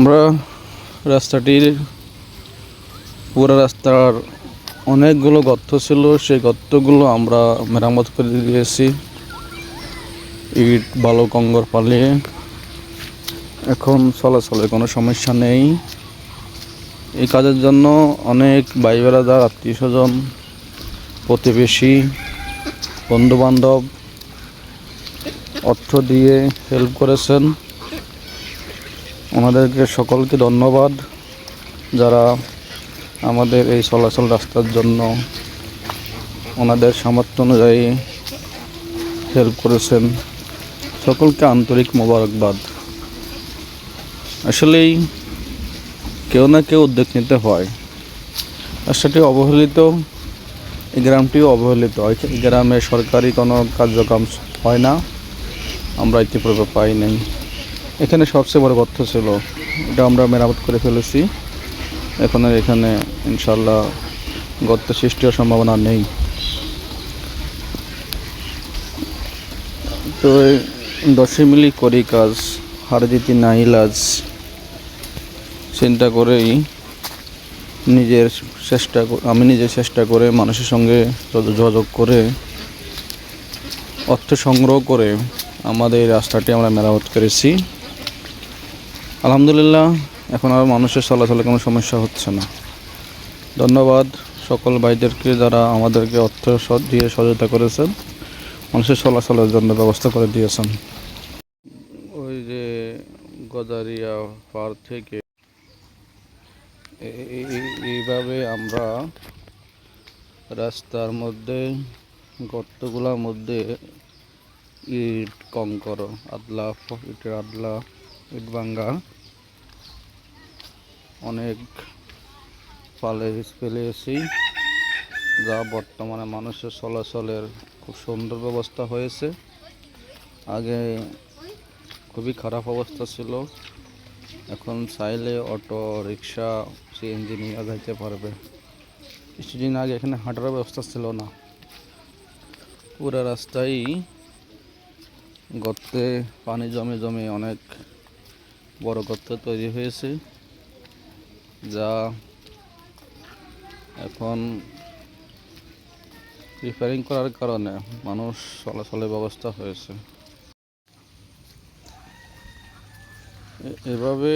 আমরা রাস্তাটির পুরো রাস্তার অনেকগুলো গর্ত ছিল, সেই গর্তগুলো আমরা মেরামত করে দিয়েছি ইট বালু কঙ্কর পালিয়ে। এখন চলাচলের কোনো সমস্যা নেই। এই কাজের জন্য অনেক ভাই বেড়াদার, আত্মীয় স্বজন, প্রতিবেশী, বন্ধুবান্ধব অর্থ দিয়ে হেল্প করেছেন। ওনাদেরকে সকলকে ধন্যবাদ, যারা আমাদের এই চলাচল রাস্তার জন্য ওনাদের সামর্থ্য অনুযায়ী হেল্প করেছেন। সকলকে আন্তরিক মোবারকবাদ। আসলেই কেউ না কেউ উদ্যোগ নিতে হয়। রাস্তাটি অবহেলিত, এই গ্রামটিও অবহেলিত। এই গ্রামে সরকারি কোনো কার্যক্রম হয় না, আমরা ইতিপূর্বে পাই নাই। এখানে সবচেয়ে বড় গর্ত ছিল, এটা আমরা মেরামত করে ফেলেছি। এখন আর এখানে ইনশাল্লাহ গর্ত সৃষ্টি হওয়ার সম্ভাবনা নেই। তো 10 মিলি করি কাজ, হার জিতি না ইলাজ, চিন্তা করেই আমি নিজের চেষ্টা করে মানুষের সঙ্গে যোগাযোগ করে অর্থ সংগ্রহ করে আমাদের এই রাস্তাটি আমরা মেরামত করেছি। আলহামদুলিল্লাহ, এখন আর মানুষের চলাচলে কোনো সমস্যা হচ্ছে না। ধন্যবাদ সকল ভাইদেরকে যারা আমাদেরকে অর্থ দিয়ে সহযোগিতা করেছেন, মানুষের চলাচলের জন্য ব্যবস্থা করে দিয়েছেন। ওই যে গজারিয়া পার থেকে এইভাবে আমরা রাস্তার মধ্যে গর্তগুলোর মধ্যে ইট কঙ্কর ইটের আদলা, ইট ভাঙ্গা অনেক ফেলেছি, যা বর্তমানে মানুষের চলাচলের খুব সুন্দর ব্যবস্থা হয়েছে। আগে খুবই খারাপ অবস্থা ছিল, এখন চাইলে অটো, রিক্সা, সিএনজি নিয়ে যাইতে পারবে। কিছুদিন আগে এখানে হাঁটার ব্যবস্থা ছিল না, পুরো রাস্তায় গর্তে পানি জমে জমে অনেক বড় গর্ত তৈরি হয়েছে, যা এখন রিপেয়ারিং করার কারণে মানুষ চলাচলের ব্যবস্থা হয়েছে। এভাবে